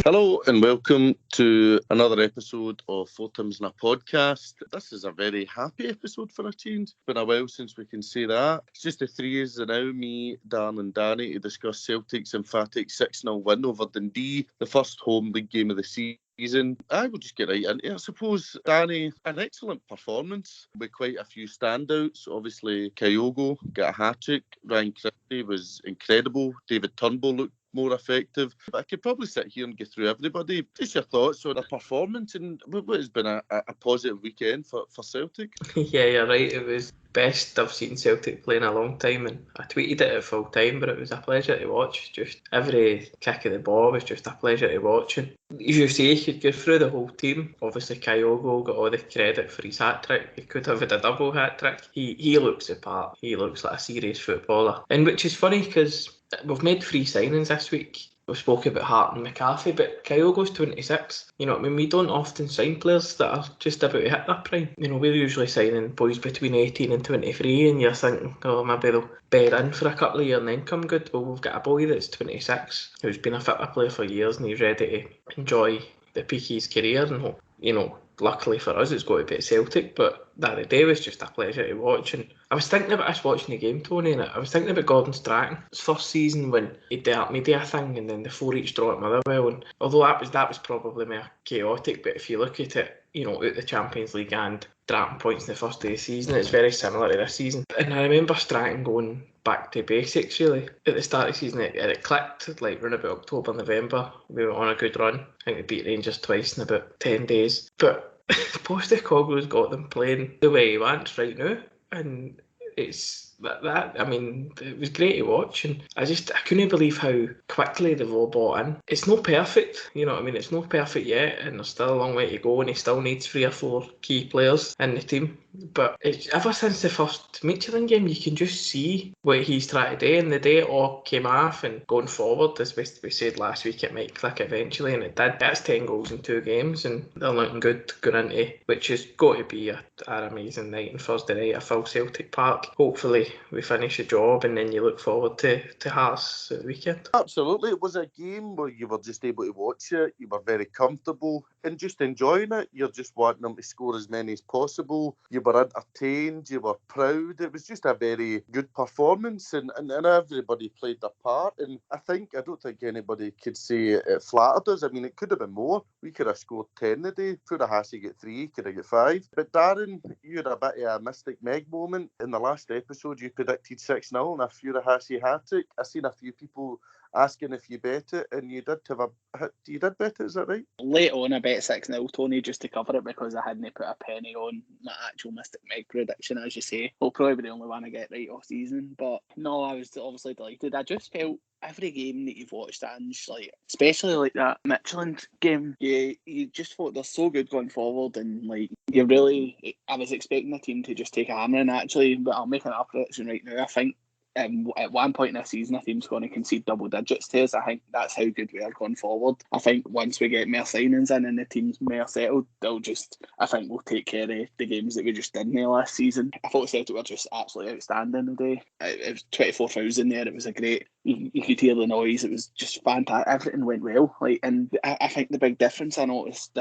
Hello and welcome to another episode of 4Tims and a podcast. This is a very happy episode for a change. It's been a while since we can say that. It's just the three of us now, me, Dan and Danny, to discuss Celtic's emphatic 6-0 win over Dundee, the first home league game of the season. I will just get right into it. I suppose, Danny, an excellent performance with quite a few standouts. Obviously, Kyogo got a hat-trick. Ryan Christies was incredible. David Turnbull looked more effective. But I could probably sit here and go through everybody. Just your thoughts on a performance and what has been a positive weekend for Celtic. Yeah, you're right. It was best I've seen Celtic play in a long time, and I tweeted it at full time, but it was a pleasure to watch. Just every kick of the ball was just a pleasure to watch. And as you say, you could go through the whole team. Obviously, Kyogo got all the credit for his hat-trick. He could have had a double hat-trick. He looks the part. He looks like a serious footballer. And which is funny because we've made 3 signings this week. We've spoken about Hart and McCarthy, but Kyogo's 26. You know what I mean? We don't often sign players that are just about to hit that prime. You know, we're usually signing boys between 18 and 23, and you're thinking, oh, maybe they'll bear in for a couple of years and then come good. Well, we've got a boy that's 26 who's been a football player for years, and he's ready to enjoy the peak of his career. And, you know, luckily for us, it's got to be at Celtic, but that day was just a pleasure to watch. And I was thinking about us watching the game, Tony, and I was thinking about Gordon Strachan. His first season when he did that media thing and then the 4-each draw at Motherwell. And although that was probably more chaotic, but if you look at it, you know, out the Champions League and drafting points in the first day of the season, it's very similar to this season. And I remember Strachan going back to basics, really. At the start of the season, it clicked, like around about October, November. We were on a good run. I think we beat Rangers twice in about 10 days. But Postecoglou's got them playing the way he wants right now. And it's that I mean, it was great to watch, and I couldn't believe how quickly they've all bought in. It's not perfect, you know what I mean? It's not perfect yet, and there's still a long way to go, and he still needs 3 or 4 key players in the team. But ever since the first Michelin game, you can just see what he's trying to do, and the day it all came off, and going forward, as we said last week, it might click eventually, and it did. That's 10 goals in 2 games, and they're looking good going into, which has got to be an amazing night on Thursday night at full Celtic Park. Hopefully we finish the job, and then you look forward to Hearts at the weekend. Absolutely. It was a game where you were just able to watch it. You were very comfortable and just enjoying it. You're just wanting them to score as many as possible. You were entertained. You were proud. It was just a very good performance, and everybody played their part. And I don't think anybody could say it flattered us. I mean, it could have been more. We could have scored 10 today. Furuhashi got 3, could have got 5. But Darren, you had a bit of a Mystic Meg moment in the last episode. You predicted 6-0 and a Furuhashi hat-trick. I've seen a few people asking if you bet it, and you did bet it, is that right? Late on, I bet 6-0, Tony, just to cover it, because I hadn't put a penny on my actual Mystic Meg prediction, as you say. I'll probably be the only one I get right all season, but no, I was obviously delighted. I just felt every game that you've watched, Ange, like especially like that Michelin game, you just thought they're so good going forward, and like I was expecting the team to just take a hammering actually, but I'll make an prediction right now. I think at one point in the season, a team's going to concede double digits to us. I think that's how good we are going forward. I think once we get more signings in and the team's more settled, I think we'll take care of the games that we just did in the last season. I thought Celtic were just absolutely outstanding today. It was 24,000 there. It was a great. You could hear the noise. It was just fantastic. Everything went well. And I think the big difference I noticed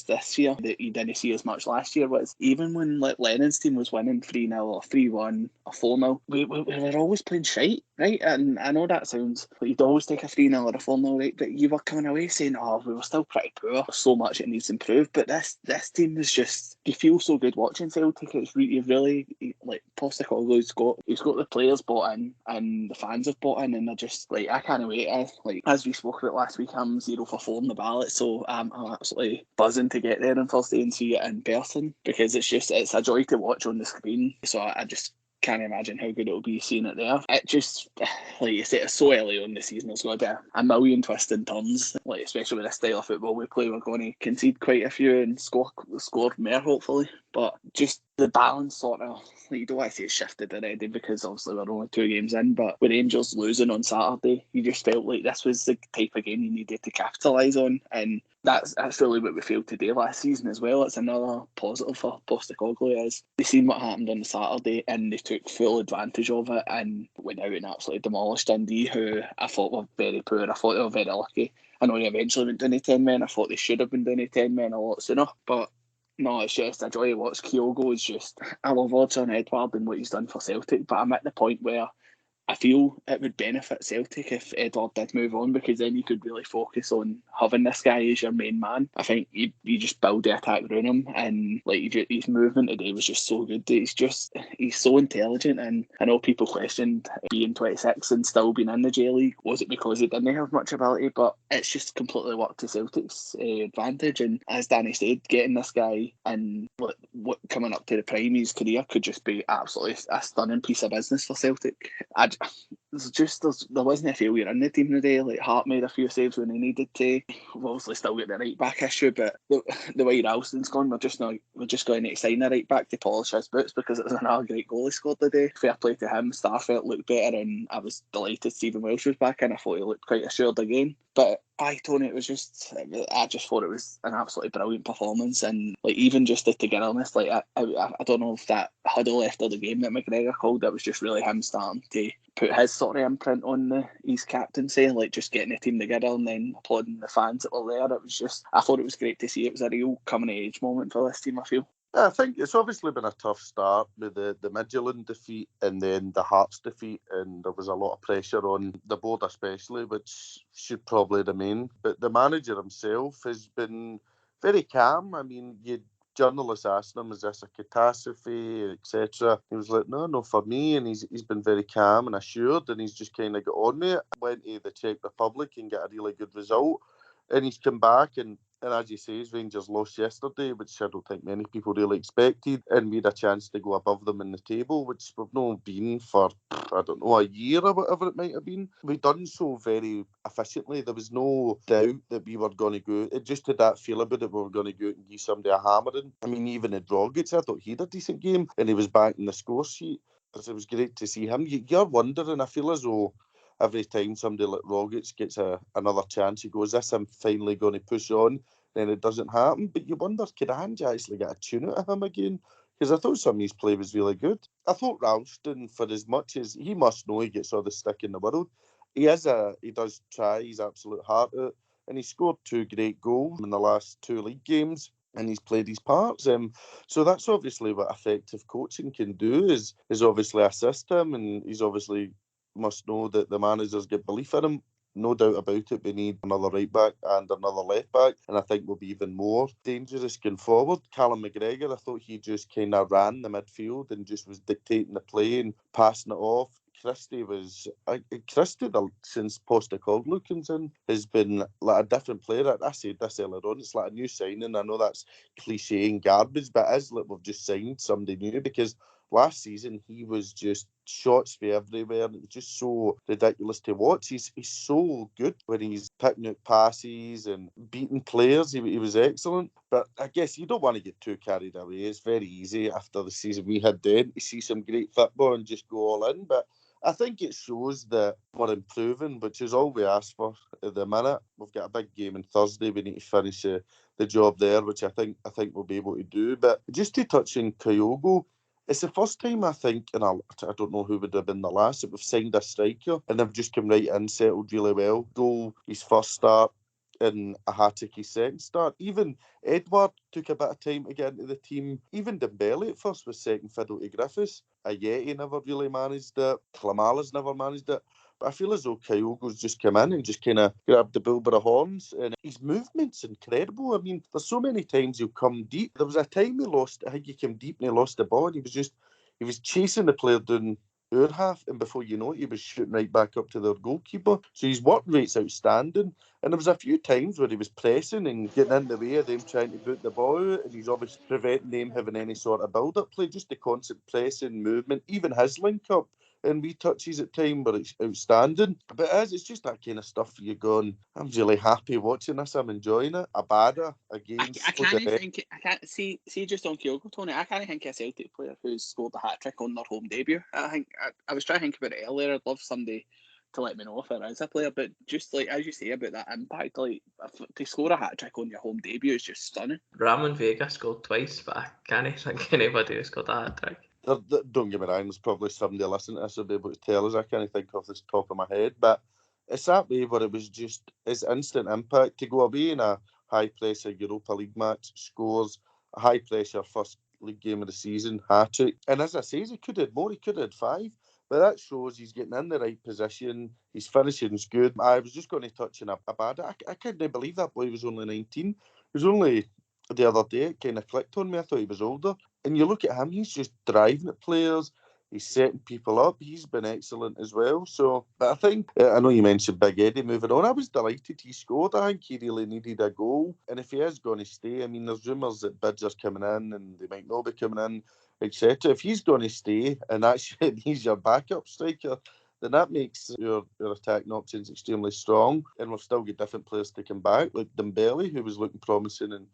this year that you didn't see as much last year was even when Lennon's team was winning 3-0 or 3-1 or 4-0, we were always playing shite, right? And I know that sounds like you'd always take a 3-0 or a 4-0, right? But you were coming away saying, oh, we were still pretty poor, so much it needs improved. But this team was just, you feel so good watching Celtic. It's really like Postecoglou's he's got the players bought in and the fans have bought in, and they're just like, I can't wait. As we spoke about last week, I'm 0 for 4 in the ballot, so I'm absolutely buzzing to get there on Thursday and see it in person, because it's a joy to watch on the screen. So I just can't imagine how good it'll be seeing it there. It just, like you say, it's so early on the season. There's going to be a million twists and turns, like especially with the style of football we play. We're going to concede quite a few and score more, hopefully. But just the balance sort of, like, you don't want to say it's shifted already because obviously we're only 2 games in, but with Rangers losing on Saturday, you just felt like this was the type of game you needed to capitalise on, and that's really what we failed to do last season as well. It's another positive for Postecoglou is they seen what happened on the Saturday and they took full advantage of it and went out and absolutely demolished Dundee, who I thought were very poor. I thought they were very lucky. I know they eventually went down to 10 men. I thought they should have been down to 10 men a lot sooner, but no, it's just a joy to watch. Kyogo is just, I love Odsonne Edouard and what he's done for Celtic, but I'm at the point where I feel it would benefit Celtic if Edward did move on, because then you could really focus on having this guy as your main man. I think you just build the attack around him, and like his movement today was just so good. He's so intelligent, and I know people questioned being 26 and still being in the J League. Was it because he didn't have much ability? But it's just completely worked to Celtic's advantage. And as Danny said, getting this guy and what coming up to the prime of his career could just be absolutely a stunning piece of business for Celtic. There wasn't a failure in the team today. Like, Hart made a few saves when he needed to. We've obviously still got the right back issue, but the way Ralston's gone, we're just going to sign a right back to polish his boots, because it was another great goal he scored today. Fair play to him. Starfelt looked better, and I was delighted Stephen Welsh was back in. I thought he looked quite assured again. But Tony, I just thought it was an absolutely brilliant performance, and like even just the togetherness. Like I don't know if that huddle after the game that McGregor called, that was just really him starting to put his sort of imprint on his captaincy, like just getting the team together and then applauding the fans that were there. It was just, I thought it was great to see. It was a real coming of age moment for this team, I feel. I think it's obviously been a tough start with the Midtjylland defeat and then the Hearts defeat, and there was a lot of pressure on the board especially, which should probably remain. But the manager himself has been very calm. I mean, journalists asked him, is this a catastrophe, etc. He was like, no, for me. And he's been very calm and assured, and he's just kind of got on with it. Went to the Czech Republic and got a really good result. And he's come back, and as you say, Rangers lost yesterday, which I don't think many people really expected, and we had a chance to go above them in the table, which we've not been for, I don't know, a year or whatever it might have been. We've done so very efficiently. There was no doubt that we were going to go. It just had that feel about it, we were going to go out and give somebody a hammering. I mean, even at Drogic, I thought he had a decent game, and he was back in the score sheet. It was great to see him. You're wondering, I feel as though every time somebody like Rogic gets another chance, he goes, this I'm finally going to push on, then it doesn't happen. But you wonder, could Ange actually get a tune out of him again? Because I thought some of his play was really good. I thought Ralston, for as much as he must know he gets all the stick in the world, he does try his absolute heart out, and he scored 2 great goals in the last 2 league games, and he's played his parts. So that's obviously what effective coaching can do, is obviously assist him, and he's obviously must know that the managers get belief in him. No doubt about it, we need another right back and another left back, and I think we'll be even more dangerous going forward. Callum McGregor, I thought he just kind of ran the midfield and just was dictating the play and passing it off. Christie, since Postecoglou comes in, has been like a different player. I said this earlier on, it's like a new signing. I know that's cliche and garbage, but it is like we've just signed somebody new, because last season he was just shots for everywhere. It was just so ridiculous to watch. He's so good when he's picking out passes and beating players. He was excellent. But I guess you don't want to get too carried away. It's very easy after the season we had then to see some great football and just go all in. But I think it shows that we're improving, which is all we ask for at the minute. We've got a big game on Thursday. We need to finish the job there, which I think we'll be able to do. But just to touch on Kyogo, it's the first time, I think, and I don't know who would have been the last, that we've signed a striker and they've just come right in, settled really well. Goal, his first start, and a hat-trick his second start. Even Edward took a bit of time to get into the team. Even Dembele at first was second fiddle to Griffiths. Ayeti never really managed it. Klamala's never managed it. But I feel as though Kyogo's just come in and just kind of grabbed the bull by the horns. And his movement's incredible. I mean, there's so many times he'll come deep. There was a time I think he came deep and he lost the ball. And he was chasing the player down our half, and before you know it, he was shooting right back up to their goalkeeper. So his work rate's outstanding. And there was a few times where he was pressing and getting in the way of them trying to boot the ball out, and he's obviously preventing them having any sort of build-up play, just the constant pressing, movement. Even his link-up and wee touches at time, but it's outstanding. But it's just that kind of stuff you're going, I'm really happy watching this, I'm enjoying it. Abada against I can't see just on Kyogo, Tony, I can't think of a Celtic player who's scored a hat-trick on their home debut. I was trying to think about it earlier. I'd love somebody to let me know if there is a player, but just like as you say about that impact, like to score a hat-trick on your home debut is just stunning. Ramon Vega scored twice, but I can't think anybody who scored a hat-trick. Don't get me wrong, there's probably somebody listening to this who'll be able to tell us. I can't think off the top of my head, but it's that way where it was just his instant impact to go away in a high-pressure Europa League match, scores a high-pressure first league game of the season, hat-trick. And as I say, he could have more, he could have had 5. But that shows he's getting in the right position. His finishing's good. I was just going to touch on Abada. I couldn't believe that boy was only 19. He was only the other day. It kind of clicked on me. I thought he was older. And you look at him, he's just driving at players. He's setting people up. He's been excellent as well. So, but I think, I know you mentioned Big Eddie moving on. I was delighted he scored. I think he really needed a goal. And if he is going to stay, I mean, there's rumours that bids are coming in and they might not be coming in, etc. If he's going to stay and actually he's your backup striker, then that makes your attacking options extremely strong. And we've still got different players to come back, like Dembele, who was looking promising in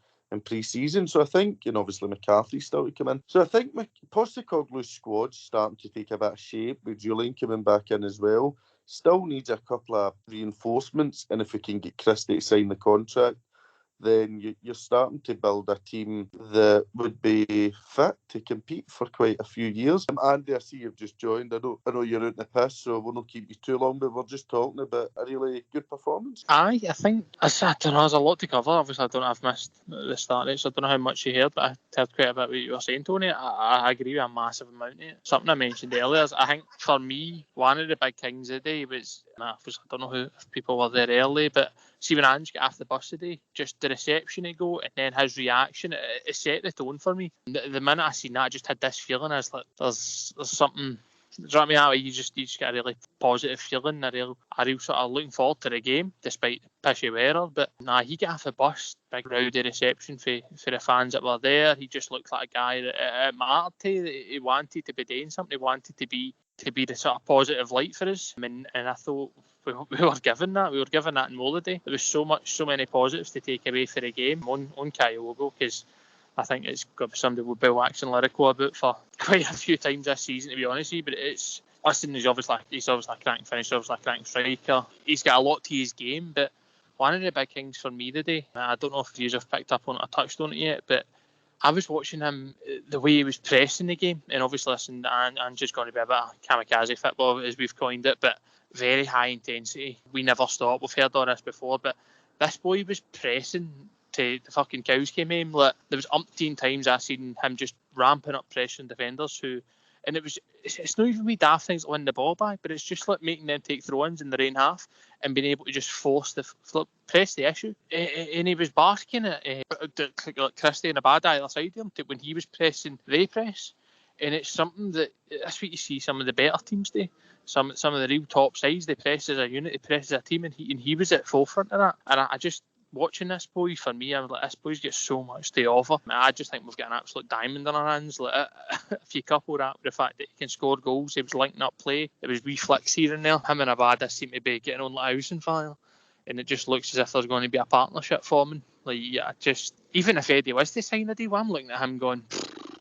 pre-season. So I think, obviously McCarthy's still to come in. So I think Postecoglou's squad's starting to take a bit of shape, with Julian coming back in as well. Still needs a couple of reinforcements, and if we can get Christie to sign the contract, then you're starting to build a team that would be fit to compete for quite a few years. Andy, I see you've just joined. I know you're out in the piss, so we'll not keep you too long, but we're just talking about a really good performance. Aye, I think, I don't know, there's a lot to cover. Obviously, I've missed the start, so I don't know how much you heard, but I heard quite a bit what you were saying, Tony. I agree with a massive amount of it. Something I mentioned earlier is, I think, for me, one of the big things today was, I don't know if people were there early, but see when Ange got off the bus today, just the reception he go and then his reaction, it set the tone for me. The minute I seen that, I just had this feeling as like there's something. Do you know what I mean? You just get a really positive feeling, a real sort of looking forward to the game, despite the pishy weather. But he got off the bus, big rowdy reception for the fans that were there. He just looked like a guy that it mattered to. He wanted to be doing something. He wanted to be the sort of positive light for us. And I thought we were given that. We were given that in Molody. There was so many positives to take away for the game on Kyogo, because I think it's got to be somebody we'll be waxing lyrical about for quite a few times this season, to be honest with you. But he's obviously a cracking finisher, obviously a cracking striker. He's got a lot to his game, but one of the big things for me today, I don't know if you have picked up on it or touched on it yet, but I was watching him, the way he was pressing the game, and obviously, listen, and just going to be a bit of kamikaze football, as we've coined it, but very high intensity. We never stop. We've heard all this before, but this boy was pressing to the fucking cows came home. Like, there was umpteen times I seen him just ramping up pressuring defenders and it's not even me daft things like win the ball back, but it's just like making them take throw-ins in their own half and being able to just press the issue. And he was basking at Christie and Abada either side of him when he was pressing, they press. And it's something that's what you see some of the better teams do. Some of the real top sides, they press as a unit, they press as a team, and he was at forefront of that. And I just, watching this boy, for me, I was like, this boy's got so much to offer. I just think we've got an absolute diamond in our hands. Like, if you couple that with the fact that he can score goals, he was linking up play, there was wee flicks here and there. Him and Abada seem to be getting on like a housing fire, and it just looks as if there's going to be a partnership forming. Like, even if Eddie was to sign a deal, I'm looking at him going,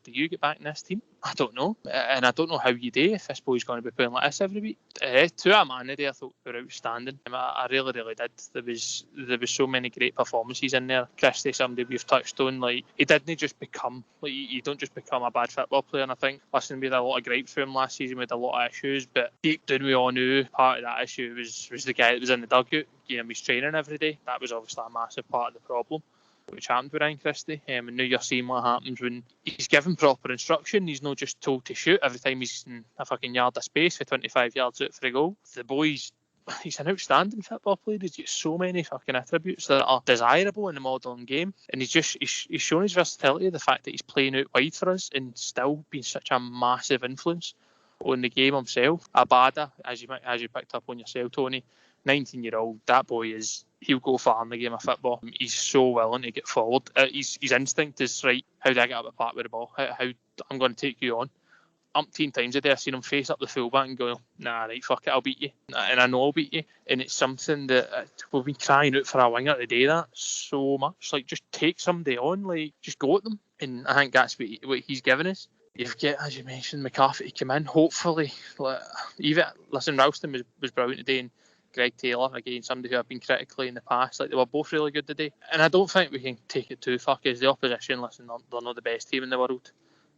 do you get back in this team? I don't know. And I don't know how you do if this boy's going to be playing like this every week. To a man today, I thought they were outstanding. I really, really did. There was so many great performances in there. Christie, somebody we've touched on, like, he didn't just become, like, you don't just become a bad football player. And I think, listen, we had a lot of gripes for him last season, we had a lot of issues, but deep down we all knew part of that issue was the guy that was in the dugout. He's training every day. That was obviously a massive part of the problem, which happened with Ryan Christie. And now you're seeing what happens when he's given proper instruction. He's not just told to shoot every time he's in a fucking yard of space for 25 yards out for a goal. The boy's, he's an outstanding football player. He's got so many fucking attributes that are desirable in the modern game. And he's shown his versatility, the fact that he's playing out wide for us and still being such a massive influence on the game himself. Abada, as you picked up on yourself, Tony, 19-year-old, that boy he'll go far in the game of football. He's so willing to get forward. His instinct is, right, how do I get up the park with the ball? How I'm going to take you on. umpteen times a day I've seen him face up the fullback and go, nah, right, fuck it, I'll beat you. And I know I'll beat you. And it's something that we've been crying out for a winger today, that so much. Like, just take somebody on, like, just go at them. And I think that's what he's given us. You've got, as you mentioned, McCarthy to come in, hopefully. Listen, Ralston was brilliant today, and Greg Taylor, again, somebody who I've been critically in the past, like, they were both really good today. And I don't think we can take it too far, because the opposition, listen, they're not the best team in the world.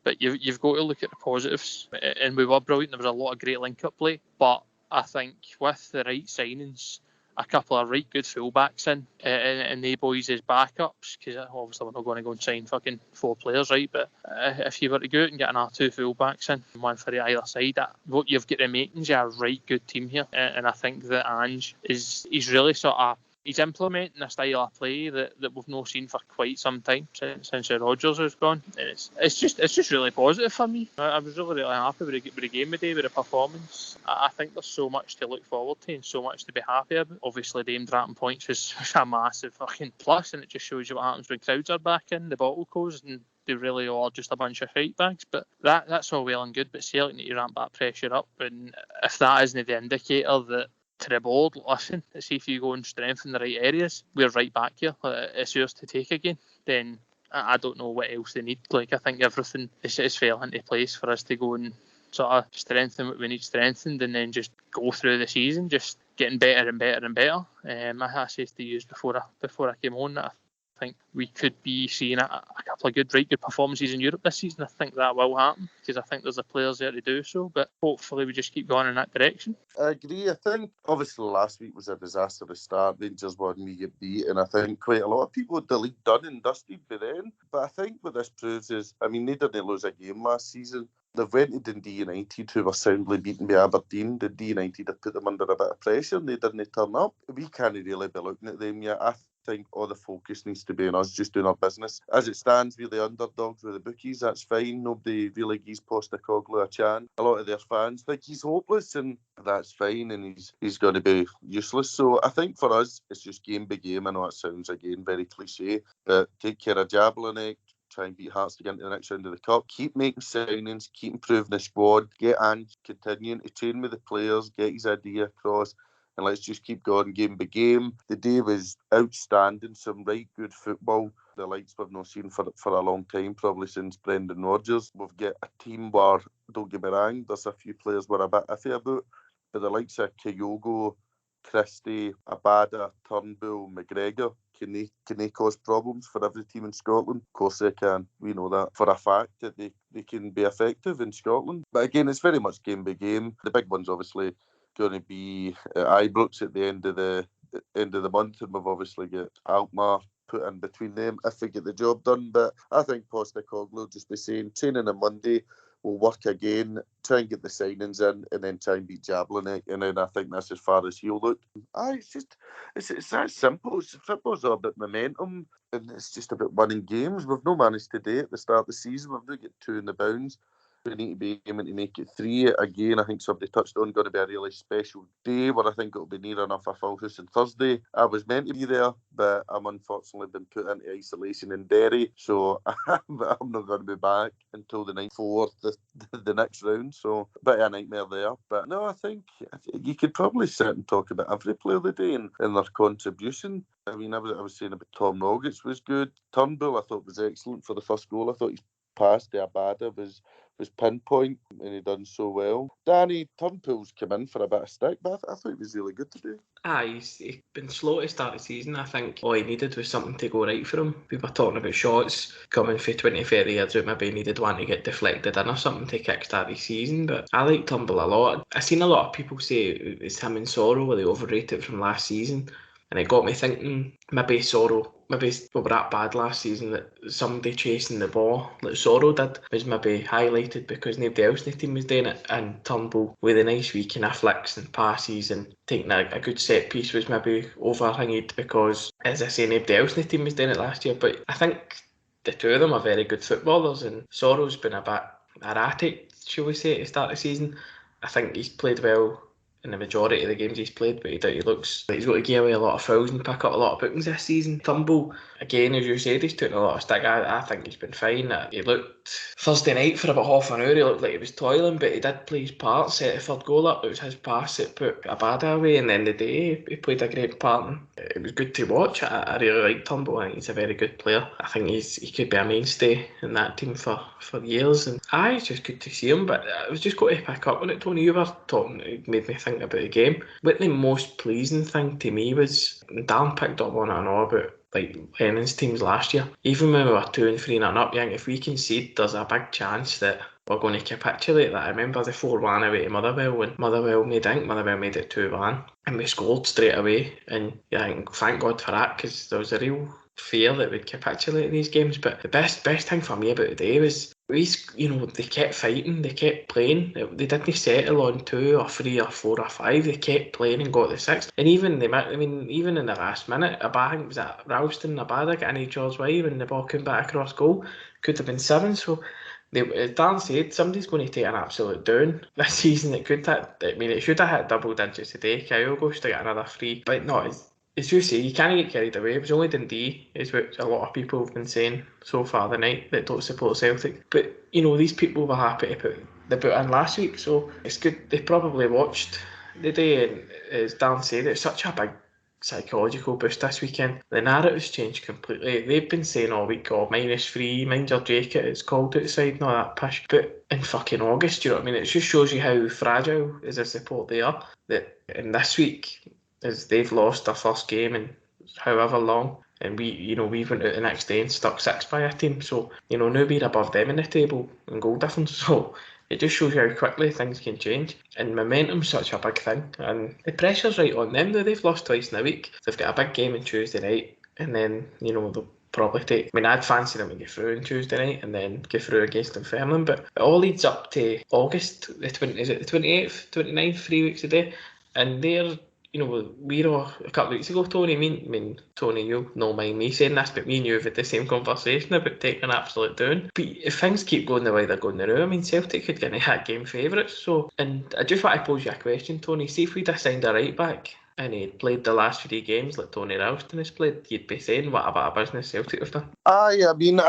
But you've got to look at the positives. And we were brilliant. There was a lot of great link-up play. But I think with the right signings, a couple of right good fullbacks in, and they boys as backups, because obviously we're not going to go and sign fucking 4 players, right? But if you were to go out and get another 2 fullbacks in, one for either side, what you've got the makings of a right good team here. And I think that Ange he's really sort of, he's implementing a style of play that we've not seen for quite some time since Rodgers has gone. And it's just really positive for me. I was really happy with the game today, with the performance. I think there's so much to look forward to and so much to be happy about. Obviously, them dropping points was a massive fucking plus, and it just shows you what happens when crowds are back in, the bottle goes, and they really are just a bunch of fight bags. But that's all well and good, but Celtic need to ramp that pressure up. And if that isn't the indicator that to the board, listen, see if you go and strengthen the right areas, we're right back here. It's yours to take again. Then I don't know what else they need. Like, I think everything is fell into place for us to go and sort of strengthen what we need strengthened, and then just go through the season, just getting better and better and better. I said to you before I came on that I think we could be seeing a couple of right good performances in Europe this season. I think that will happen, because I think there's the players there to do so, but hopefully we just keep going in that direction. I agree. I think obviously last week was a disastrous start. Rangers won, we get beat, and I think quite a lot of people had the league done and dusted by then. But I think what this proves is, I mean, they didn't lose a game last season. They went to Dundee United, who were soundly beaten by Aberdeen. Dundee United had put them under a bit of pressure, and they didn't turn up. We can't really be looking at them yet. I think all the focus needs to be on us just doing our business. As it stands, we're the underdogs with the bookies. That's fine. Nobody really gives Postecoglou a chance. A lot of their fans think he's hopeless, and that's fine, and he's going to be useless. So I think for us, it's just game by game. I know it sounds, again, very cliche, but take care of Jablonec, try and beat Hearts to get into the next round of the Cup. Keep making signings, keep improving the squad, get Ange continuing to train with the players, get his idea across, and let's just keep going game by game. The day was outstanding, some right good football, the likes we've not seen for a long time, probably since Brendan Rodgers. We've got a team where, don't get me wrong, there's a few players we're a bit iffy about, but the likes of Kyogo, Christie, Abada, Turnbull, McGregor, can they cause problems for every team in Scotland? Of course they can. We know that for a fact, that they can be effective in Scotland. But again, it's very much game by game. The big one's obviously going to be Ibrox at the end of the month, and we've obviously got Alkmaar put in between them if we get the job done. But I think Postecoglou will just be saying, training on Monday, we'll work again, try and get the signings in, and then try and beat Jablonec, and then I think that's as far as he'll look. It's that simple. Football's all about momentum, and it's just about winning games. We've no managed today at the start of the season. We've not got 2 in the bounds. We need to be aiming to make it 3. Again, I think somebody touched on, going to be a really special day where I think it'll be near enough a full house on Thursday. I was meant to be there, but I'm unfortunately been put into isolation in Derry, so I'm not going to be back until the night before the next round, so a bit of a nightmare there. But no, I think you could probably sit and talk about every player of the day and their contribution. I mean, I was saying about Tom Rogic was good. Turnbull I thought was excellent for the first goal. I thought his pass to Abada was pinpoint, and he done so well. Danny Turnbull's come in for a bit of stick, but I thought he was really good today. He's been slow to start the season. I think all he needed was something to go right for him. We were talking about shots coming for 20-30 yards out. Maybe he needed one to get deflected in or something to kickstart the season. But I like Turnbull a lot. I've seen a lot of people say it's him and Sorrow, where they overrated from last season. And it got me thinking, maybe we were that bad last season that somebody chasing the ball, like Sorrow did, was maybe highlighted because nobody else in the team was doing it. And Turnbull, with a nice wee kind of flicks and passes and taking a good set piece, was maybe overhanged because, as I say, nobody else in the team was doing it last year. But I think the two of them are very good footballers, and Sorrow's been a bit erratic, shall we say, at the start of the season. I think he's played well in the majority of the games he's played, but he looks like he's got to give away a lot of fouls and pick up a lot of bookings this season. Turnbull, again, as you said, he's taken a lot of stick. I think he's been fine. He looked Thursday night for about half an hour, he looked like he was toiling, but he did play his part, set the third goal up. It was his pass that put Abada away, and then the day he played a great part. And it was good to watch. I really like Turnbull. I think he's a very good player. I think he could be a mainstay in that team for years. And it's just good to see him. But I was just going to pick up on it, Tony. You were talking, it made me think about the game. What the most pleasing thing to me was, Dan picked up on it and all about like Lennon's teams last year. Even when we were 2-3 and up, if we concede, there's a big chance that we're going to capitulate. That I remember the 4-1 away to Motherwell when Motherwell made it 2-1 and we scored straight away. And I think thank God for that, because there was a real fear that we'd capitulate in these games. But the best thing for me about the day was they kept fighting, they kept playing. They didn't settle on 2 or 3 or 4 or 5. They kept playing and got the 6. And even in the last minute, I think it was that Ralston Abada getting George White when the ball came back across goal. Could have been 7. So as Dan said, somebody's going to take an absolute down this season. It should have hit double digits today. Kyogo should get another 3. But no, as you say, you can't get carried away. It was only Dundee, is what a lot of people have been saying so far the night that don't support Celtic. But, these people were happy to put the boot in last week, so it's good. They probably watched the day, and as Dan said, it's such a big psychological boost this weekend. The narrative's changed completely. They've been saying all week, -3, mind your jacket, it's cold outside and all that push. But in fucking August, you know what I mean? It just shows you how fragile as a support they are. And this week, as they've lost their first game in however long, and we went out the next day and stuck 6 by a team. So, now we're above them in the table in goal difference. So it just shows you how quickly things can change. And momentum's such a big thing. And the pressure's right on them, though. They've lost twice in a week. They've got a big game on Tuesday night, and then, they'll probably take... I'd fancy them to get through on Tuesday night and then get through against Dunfermline. But it all leads up to August, is it the 28th, 29th, 3 weeks a day? And they're... we were a couple of weeks ago, Tony. Tony, you'll not mind me saying this, but me and you have had the same conversation about taking an absolute down. But if things keep going the way they're going now, Celtic could get that game favourites. So, and I just want to pose you a question, Tony. See if we'd assigned a right back and he'd played the last 3 games like Tony Ralston has played, you'd be saying what about a business Celtic have done? I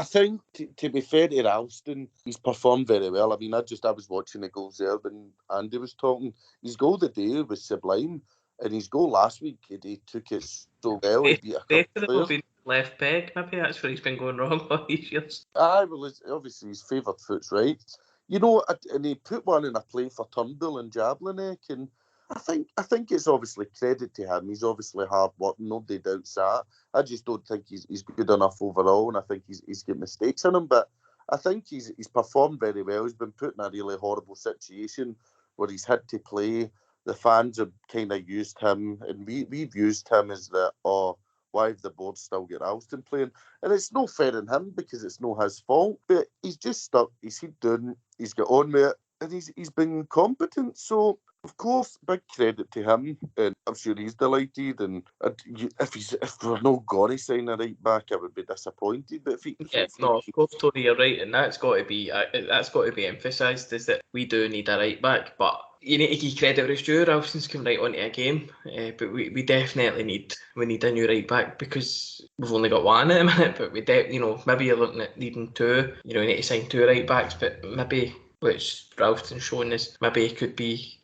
think to be fair to Ralston, he's performed very well. I was watching the goals there when Andy was talking. His goal today was sublime. And his goal last week, he took it so well. He beat a couple of players. Left peg, maybe that's where he's been going wrong all these years. Obviously his favoured foot's right. And he put one in a play for Turnbull and Jablonec, and I think it's obviously credit to him. He's obviously hard working, nobody doubts that. I just don't think he's good enough overall, and I think he's got mistakes in him. But I think he's performed very well. He's been put in a really horrible situation where he's had to play. The fans have kind of used him, and we've used him as why have the board still got Ralston playing? And it's no fair in him because it's no his fault, but he's just stuck his head down, he's got on with it, and he's been competent. So, of course, big credit to him, and I'm sure he's delighted. And if we're not going to sign a right back, I would be disappointed. But of course, Tony, you're right, and that's got to be emphasised, is that we do need a right back, but you need to give credit where it's due. Ralston's come right onto a game, but we definitely need a new right back because we've only got one at the minute. But maybe you're looking at needing 2. You need to sign 2 right backs, but maybe which Ralston's shown is maybe he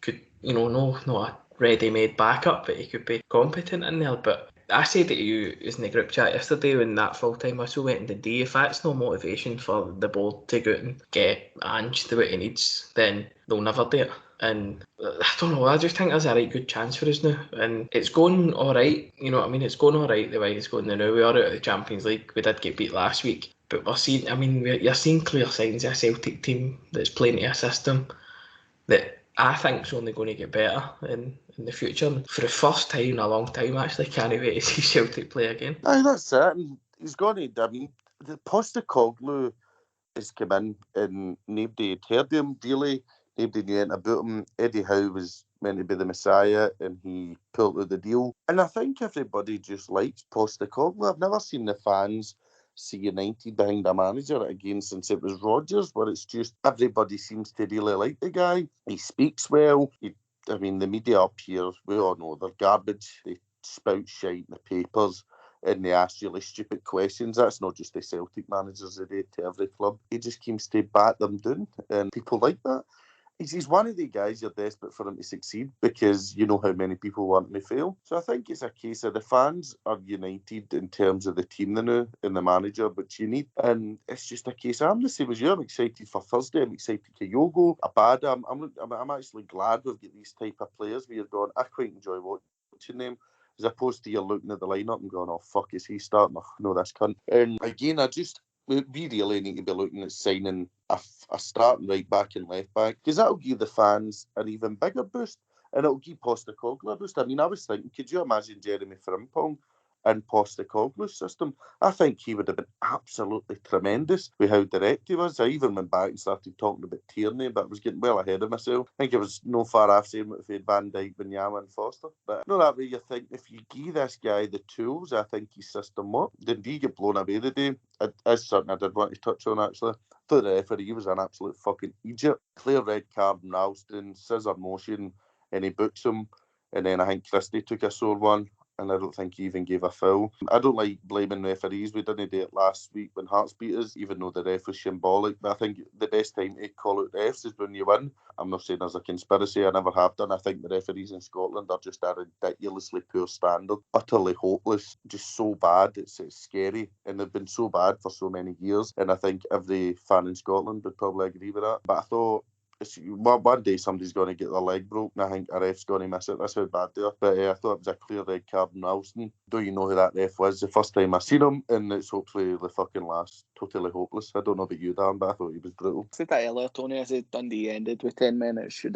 could not a ready-made backup, but he could be competent in there. But I said to you in the group chat yesterday when that full-time whistle went in Dundee, if that's no motivation for the board to go out and get Ange the way he needs, then they'll never do it. And I don't know, I just think there's a right good chance for us now. And it's going alright, it's going alright the way it's going now. We are out of the Champions League. We did get beat last week. But you're seeing clear signs of a Celtic team that's playing to a system that I think is only going to get better in the future. And for the first time in a long time, actually, can't wait to see Celtic play again. Aye, that's it. And he's going to, the Postecoglou has come in and nobody had heard him, really. Nobody knew anything about him. Eddie Howe was meant to be the Messiah and he pulled out the deal. And I think everybody just likes Postecoglou. I've never seen the fans see United behind a manager again since it was Rodgers, where it's just everybody seems to really like the guy. He speaks well. He I mean, the media up here, we all know they're garbage. They spout shite in the papers and they ask really stupid questions. That's not just the Celtic managers, they do it to every club. He just seems to bat them down, and people like that. He's one of the guys you're desperate for him to succeed because you know how many people want him to fail. So I think it's a case of the fans are united in terms of the team they know and the manager, which you need. And it's just a case of, I'm the same as you. I'm excited for Thursday. I'm excited Kyogo, Abada. I'm actually glad we've got these type of players where you're going, I quite enjoy watching them. As opposed to you're looking at the lineup and going, oh, fuck, is he starting? Oh, no, this cunt. And again, we really need to be looking at signing a starting right back and left back, because that'll give the fans an even bigger boost, and it'll give Postecoglou a boost. I mean, I was thinking, could you imagine Jeremy Frimpong in Postecoglou's system? I think he would have been absolutely tremendous with how direct he was. I even went back and started talking about Tierney, but I was getting well ahead of myself. I think it was no far off saying if he had Van Dijk, Wanyama and Foster. But not that way you think, if you give this guy the tools, I think his system worked. Dundee he get blown away today? That's something I did want to touch on, actually. I thought the referee was an absolute fucking idiot. Clear red card in Ralston, scissor motion, and he boots him. And then I think Christie took a sore one, and I don't think he even gave a foul. I don't like blaming referees. We didn't do it last week when Hearts beat us, even though the ref was shambolic. But I think the best time to call out refs is when you win. I'm not saying there's a conspiracy, I never have done. I think the referees in Scotland are just a ridiculously poor standard, utterly hopeless, just so bad, it's scary. And they've been so bad for so many years, and I think every fan in Scotland would probably agree with that. But I thought, one day somebody's going to get their leg broken. I think a ref's going to miss it. That's how bad they are. But I thought it was a clear red card in Ralston. Don't you know who that ref was? The first time I seen him, and it's hopefully the fucking last. Totally hopeless. I don't know about you, Dan, but I thought he was brutal. I said that earlier, Tony. I said Dundee ended with 10 men. They should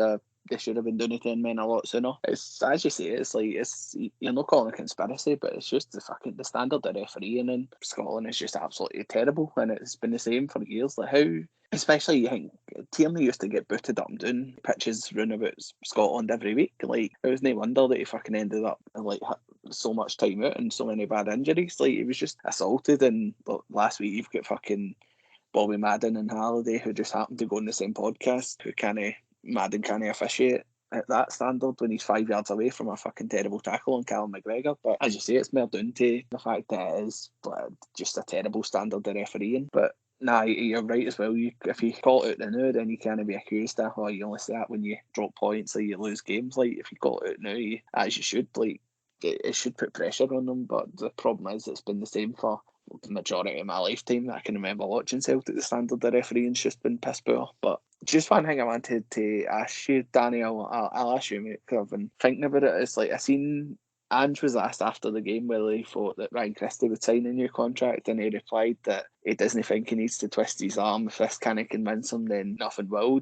have been doing the 10 men a lot sooner. It's, as you say, it's like, you're not calling it a conspiracy, but it's just the standard of refereeing in Scotland is just absolutely terrible, and it's been the same for years. Like how, especially, I think Tierney used to get booted up and down pitches round about Scotland every week. Like, it was no wonder that he fucking ended up like so much time out and so many bad injuries. Like, he was just assaulted, and last week you've got fucking Bobby Madden and Halliday, who just happened to go on the same podcast, who Madden can't officiate at that standard when he's 5 yards away from a fucking terrible tackle on Callum McGregor. But as you say, it's more down to the fact that it is just a terrible standard of refereeing. But nah, you're right as well. If you call it out now, then you can't be accused of, you only say that when you drop points or you lose games. Like, if you call it out now, as you should, like, it should put pressure on them. But the problem is, it's been the same for the majority of my lifetime that I can remember watching Celtic. The standard of refereeing's just been piss poor. But just one thing I wanted to ask you, Danny, I'll ask you, mate, because I've been thinking about it. It's like, I seen Ange was asked after the game whether he thought that Ryan Christie would sign a new contract, and he replied that he doesn't think he needs to twist his arm. If this can't convince him, then nothing will.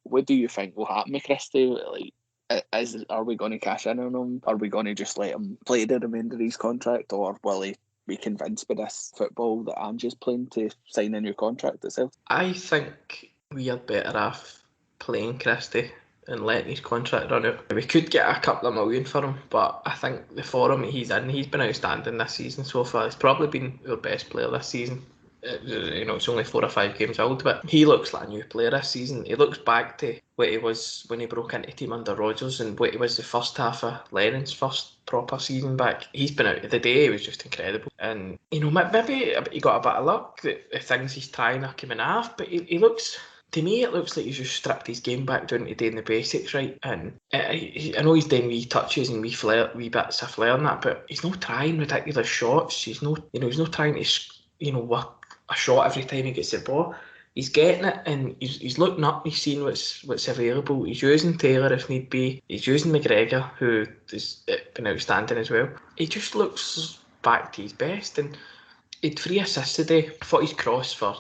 What do you think will happen with Christie? Like, are we going to cash in on him? Are we going to just let him play the remainder of his contract, or will he be convinced by this football that Ange is playing to sign a new contract itself? I think we are better off playing Christie and letting his contract run out. We could get a couple of million for him, but I think the form he's in, he's been outstanding this season so far. He's probably been our best player this season. It's only 4 or 5 games old, but he looks like a new player this season. He looks back to what he was when he broke into team under Rodgers, and what he was the first half of Lennon's first proper season back. He's been out of the day. He was just incredible, and maybe he got a bit of luck that the things he's trying are coming off, but he looks. To me, it looks like he's just stripped his game back down to doing the basics right. And I know he's doing wee touches and wee bits of flair and that, but he's not trying ridiculous shots. He's not trying to, work a shot every time he gets the ball. He's getting it, and he's looking up. He's seeing what's available. He's using Taylor if need be. He's using McGregor, who has been outstanding as well. He just looks back to his best, and he had 3 assists today. I thought his cross for.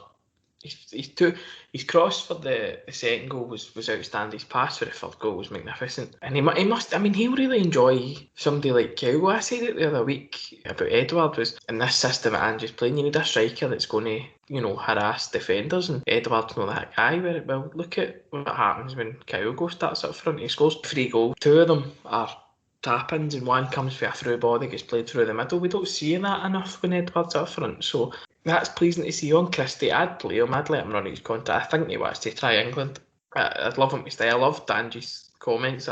His cross for the second goal was outstanding. His pass for the third goal was magnificent. And he must, he'll really enjoy somebody like Kyogo. I said it the other week about Edouard, was in this system that Ange's playing, you need a striker that's going to, harass defenders, and Edouard's not that guy. Well, look at what happens when Kyogo starts up front. He scores 3 goals. 2 of them are tap-ins, and 1 comes for a through ball that gets played through the middle. We don't see that enough when Edouard's up front, so that's pleasing to see. On Christie, I'd play him. I'd let him run his contract. I think he wants to try England. I'd love him to stay. I loved Ange's comments.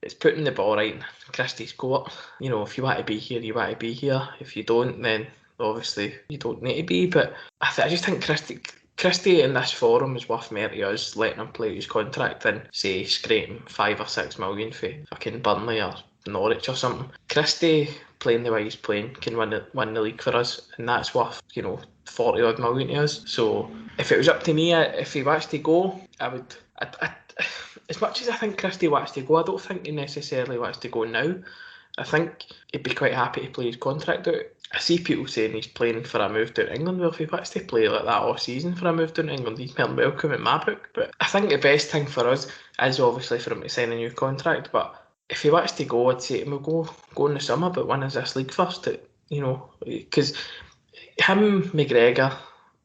it's putting the ball right in Christie's court. You know, if you want to be here, you want to be here. If you don't, then obviously you don't need to be. But I just think Christie in this forum is worth more to us letting him play his contract than, say, scraping 5 or 6 million for fucking Burnley or Norwich or something. Christie, playing the way he's playing, can win the league for us, and that's worth, 40 odd million to us. So if it was up to me, if he wants to go, I would. As much as I think Christie wants to go, I don't think he necessarily wants to go now. I think he'd be quite happy to play his contract out. I see people saying he's playing for a move down to England. Well, if he wants to play like that all season for a move down to England, he's more than welcome in my book. But I think the best thing for us is obviously for him to sign a new contract. But if he wants to go, I'd say to him, we'll go in the summer, but win us this league first. Because him, McGregor,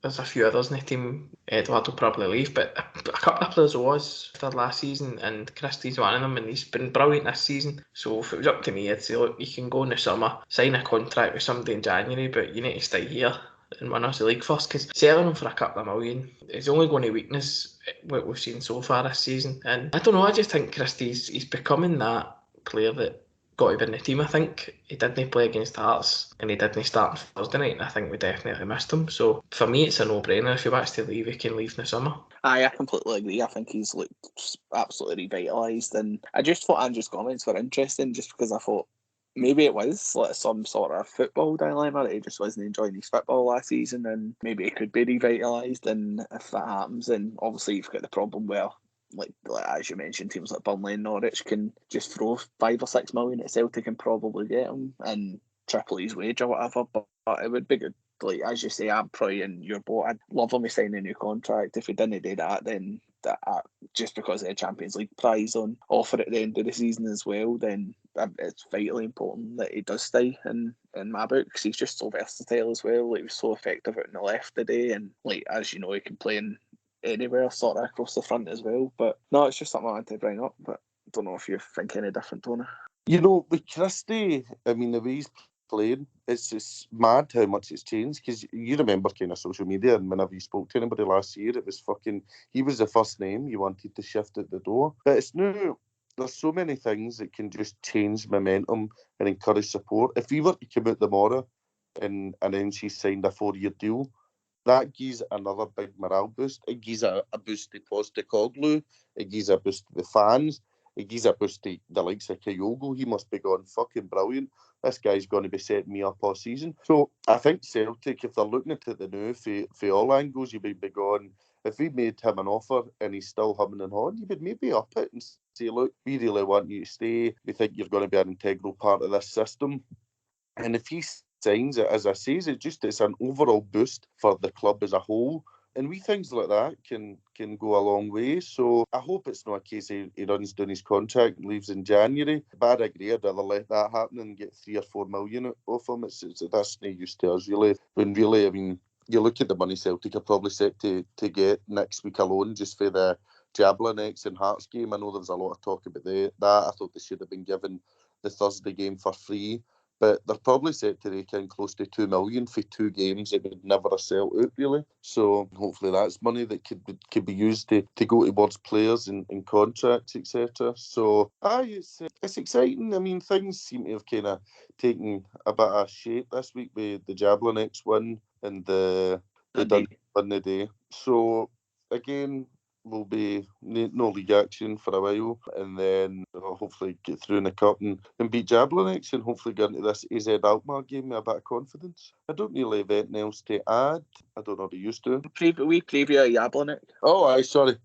there's a few others in the team. Edward will probably leave, but a couple of players was after last season, and Christie's one of them, and he's been brilliant this season. So if it was up to me, I'd say, look, you can go in the summer, sign a contract with somebody in January, but you need to stay here and win us the league first, because selling him for a couple of million is only going to weakness what we've seen so far this season. And I don't know, I just think he's becoming that player that got to be in the team. I think he didn't play against Hearts and he didn't start on Thursday night, and I think we definitely missed him. So for me, it's a no-brainer. If he wants to leave, he can leave in the summer. I completely agree. I think he's looked absolutely revitalised, and I just thought Andrew's comments were interesting just because I thought maybe it was like some sort of football dilemma that he just wasn't enjoying his football last season, and maybe it could be revitalised. And if that happens, then obviously you've got the problem where, like as you mentioned, teams like Burnley and Norwich can just throw 5 or 6 million at Celtic and probably get him and triple his wage or whatever. But it would be good. Like as you say, I'm probably in your boat. I'd love him to sign a new contract. If he didn't do that, then just because of the Champions League prize on offer at the end of the season as well, then it's vitally important that he does stay in my book, because he's just so versatile as well. Like, he was so effective out on the left today, and like as you know, he can play in anywhere sort of across the front as well. But no, it's just something I wanted to bring up, but I don't know if you think any different, Tony. With Christie, I mean, the way he's playing, it's mad how much it's changed, because you remember kind of social media, and whenever you spoke to anybody last year, it was he was the first name you wanted to shift at the door. But it's now, there's so many things that can just change momentum and encourage support. If we were to come out tomorrow and announce he signed a 4-year deal, that gives another big morale boost. It gives a boost to Postecoglou. It gives a boost to the fans. It gives a boost to the likes of Kyogo. He must be going fucking brilliant. This guy's going to be setting me up all season. So I think Celtic, if they're looking at it the now for all angles, you would be going, if we made him an offer and he's still humming and hawing, you would maybe up it and say, look, we really want you to stay. We think you're going to be an integral part of this system. And if he signs it, as I say, it's an overall boost for the club as a whole. And wee things like that can go a long way. So I hope it's not a case he runs down his contract and leaves in January. But I agree, I'd rather let that happen and get 3 or 4 million off him. That's no use to us, really. When really, I mean, you look at the money Celtic are probably set to get next week alone just for the Jablonec and Hearts game. I know there was a lot of talk about that. I thought they should have been given the Thursday game for free. But they're probably set to rake in close to 2 million for 2 games that would never have sold out, really. So hopefully that's money that could be used to go towards players and contracts, etc. So it's exciting. I mean, things seem to have kind of taken a bit of shape this week with the Jablonec win and the Dundee win the day. So again, will be no league action for a while, and then hopefully get through in the cup and beat Jablonec, and hopefully get into this AZ Alkmaar game with a bit of confidence. I don't really have anything else to add. I don't know what you used to. We preview Jablonec. Oh, aye, sorry.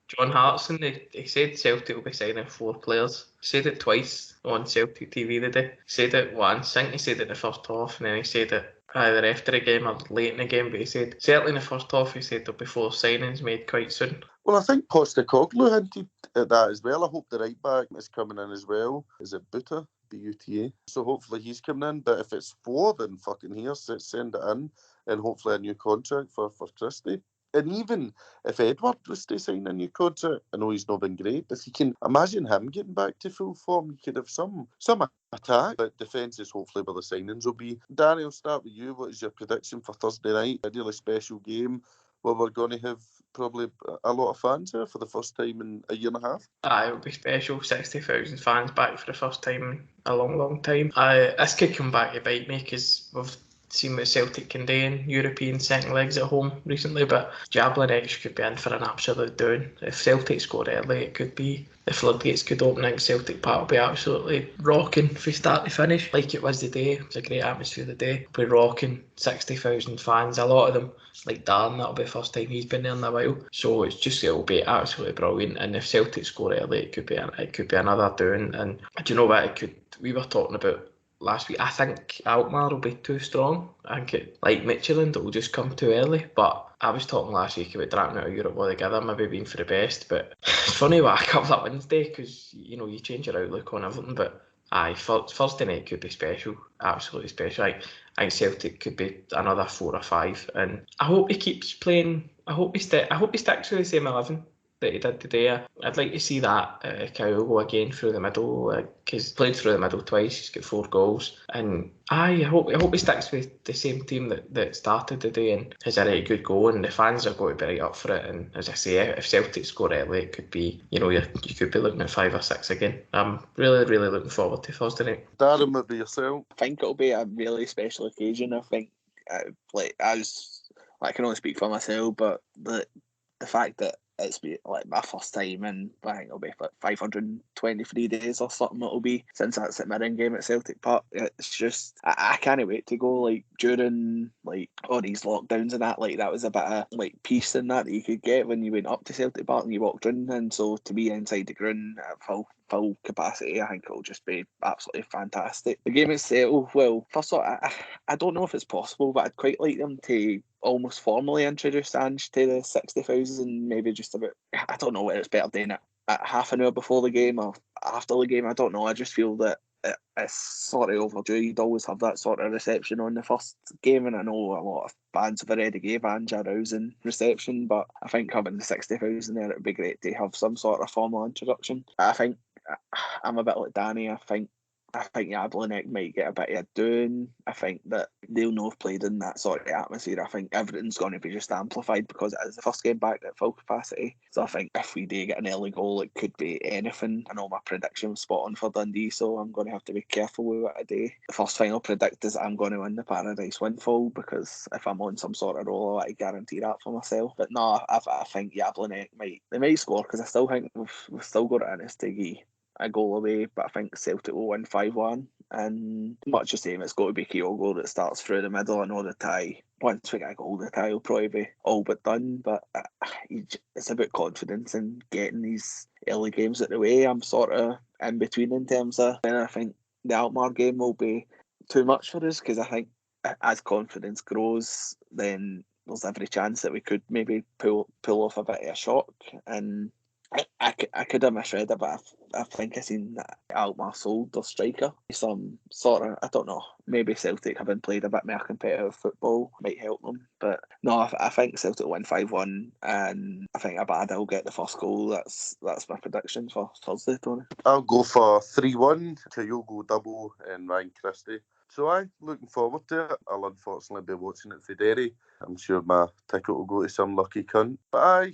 John Hartson, he said Celtic will be signing 4 players. He said it twice on Celtic TV today. He said it once, I think he said it in the first half, and then he said it either after the game or late in the game, but he said certainly in the first half he said there'll be 4 signings made quite soon. Well, I think Postecoglou hinted at that as well. I hope the right back is coming in as well. Is it Buta? B-U-T-A. So hopefully he's coming in, but if it's 4, then fucking here, send it in, and hopefully a new contract for Christie. And even if Edward was to sign a new contract, I know he's not been great, but if you can imagine him getting back to full form, you could have some attack. But defence is hopefully where the signings will be. Danny, I'll start with you. What is your prediction for Thursday night? A really special game. well, we're going to have probably a lot of fans here for the first time in a year and a half. It'll be special. 60,000 fans back for the first time in a long, long time. This could come back to bite me because we've seen what Celtic can do in European second legs at home recently, but Jablonec could be in for an absolute doing. If Celtic score early, it could be the floodgates could open and Celtic Park will be absolutely rocking from start to finish, like it was today. It was a great atmosphere today. We'll be rocking. 60,000 fans, a lot of them, like Darren, that'll be the first time he's been there in a while. So it'll be absolutely brilliant. And if Celtic score early, it could be another doing. And do you know what? We were talking about last week, I think Alkmaar will be too strong. I think it, like Midtjylland, it will just come too early. But I was talking last week about dropping out of Europe altogether, maybe being for the best. But it's funny what comes up Wednesday because you change your outlook on everything. But Thursday night could be special, absolutely special. I think Celtic could be another 4 or 5, and I hope he keeps playing. I hope he sticks with the same 11 that he did today. I'd like to see that Kyogo again through the middle, because he's played through the middle twice. He's got 4 goals, and I hope he sticks with the same team that started today and has a really good goal. And the fans are going to be right up for it. And as I say, if Celtic score early, it could be you could be looking at 5 or 6 again. I'm really, really looking forward to Thursday night. Darren, what about yourself? I think it'll be a really special occasion. I think I can only speak for myself, but the fact that it's been like my first time in, I think it'll be like 523 days or something it'll be since that's at Mirren game at Celtic Park. It's just I can't wait to go, like during like all these lockdowns and that, like that was a bit of like peace and that you could get when you went up to Celtic Park and you walked in, and so to be inside the ground at full capacity, I think it'll just be absolutely fantastic. The game itself, well, first of all, I don't know if it's possible, but I'd quite like them to almost formally introduce Ange to the 60,000, maybe just about, I don't know whether it's better doing it at half an hour before the game or after the game, I don't know. I just feel that it's sort of overdue. You'd always have that sort of reception on the first game, and I know a lot of bands have already gave Ange a rousing reception, but I think having the 60,000 there, it would be great to have some sort of formal introduction. I think I'm a bit like Danny. I think Jablonec might get a bit of a doing. I think that they'll know have played in that sort of atmosphere. I think everything's going to be just amplified because it is the first game back at full capacity. So I think if we do get an early goal, it could be anything. I know my prediction was spot on for Dundee, so I'm going to have to be careful with what I do. The first thing I'll predict is I'm going to win the Paradise Windfall, because if I'm on some sort of roll, I guarantee that for myself. But no, I think Jablonec might score, because I still think we've still got it in us to get a goal away, but I think Celtic will win 5-1, and much the same, it's got to be Kyogo that starts through the middle. I know the tie, once we get a goal, the tie will probably be all but done, but it's about confidence and getting these early games out of the way. I'm sort of in between in terms of, and I think the Alkmaar game will be too much for us, because I think as confidence grows, then there's every chance that we could maybe pull off a bit of a shock. And I could have misread it, but I think I seen that Alkmaar sold their striker. Some sort of, I don't know, maybe Celtic having played a bit more competitive football might help them. But no, I think Celtic will win 5-1, and I think Abada will get the first goal. That's my prediction for Thursday, Tony. I'll go for 3-1, Kyogo double and Ryan Christie. So I'm looking forward to it. I'll unfortunately be watching it for Derry. I'm sure my ticket will go to some lucky cunt. But I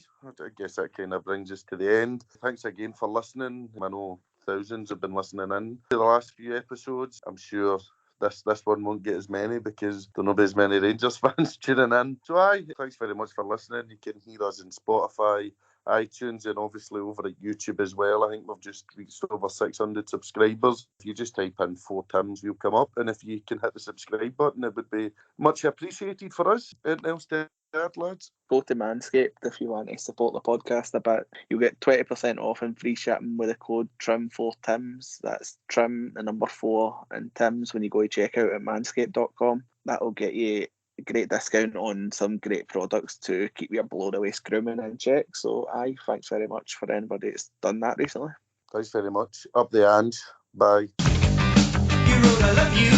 guess that kind of brings us to the end. Thanks again for listening. I know thousands have been listening in to the last few episodes. I'm sure this one won't get as many because there will not be as many Rangers fans tuning in. So thanks very much for listening. You can hear us in Spotify, iTunes, and obviously over at YouTube as well. I think we've just reached over 600 subscribers. If you just type in 4Tims, we'll come up, and if you can hit the subscribe button, it would be much appreciated for us. Anything else to add, lads? Go to Manscaped if you want to support the podcast a bit. You'll get 20% off and free shipping with the code TRIM4TIMS. That's TRIM, the number 4, and TIMS when you go to check out at manscaped.com. That'll get you a great discount on some great products to keep your below-the-waist grooming in check. So, thanks very much for anybody that's done that recently. Thanks very much. Up the Ange. Bye. You wrote I love you.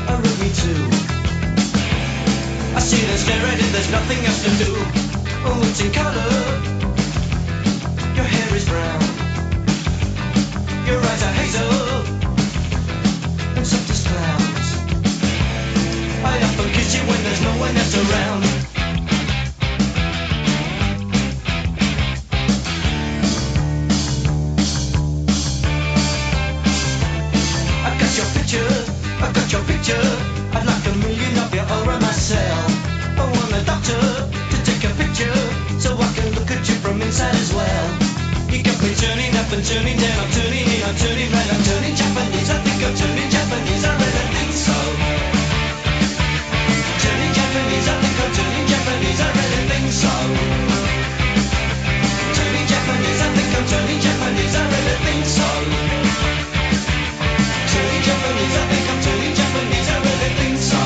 I wrote me too. I see the stare at it, there's nothing else to do. Oh, it's in colour. Your hair is brown. Your eyes are hazel. And soft as clouds. I often kiss you when there's no one else around. and turning down, I'm turning in, I'm turning red, I'm turning Japanese. I think I'm turning Japanese, I really think so. Turning Japanese, I think I'm turning Japanese, I really think so. Turning Japanese, I think I'm turning Japanese, I really think so. Turning Japanese, I think I'm turning Japanese, I really think so.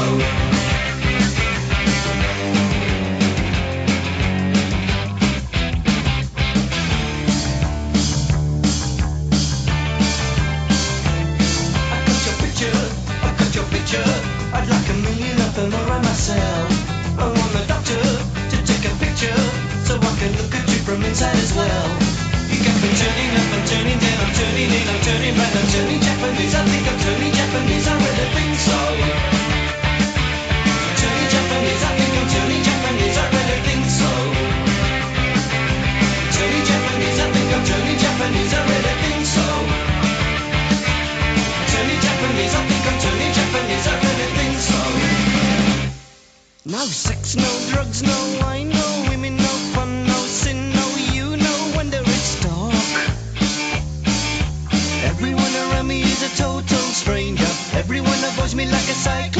I got your picture, I'd like a million of them around myself. I want the doctor to take a picture so I can look at you from inside as well. You got me turning up and turning down, I'm turning in, I'm turning right, I'm turning Japanese. I think I'm turning Japanese, I really think so. Turning Japanese, I think I'm turning Japanese, I really think so. Turning Japanese, I think I'm turning Japanese, I really think so. Turning Japanese, I think I'm turning Japanese, I really think so. No sex, no drugs, no wine, no women, no fun, no sin, no you, no wonder it's dark. Everyone around me is a total stranger. Everyone avoids me like a cyclone.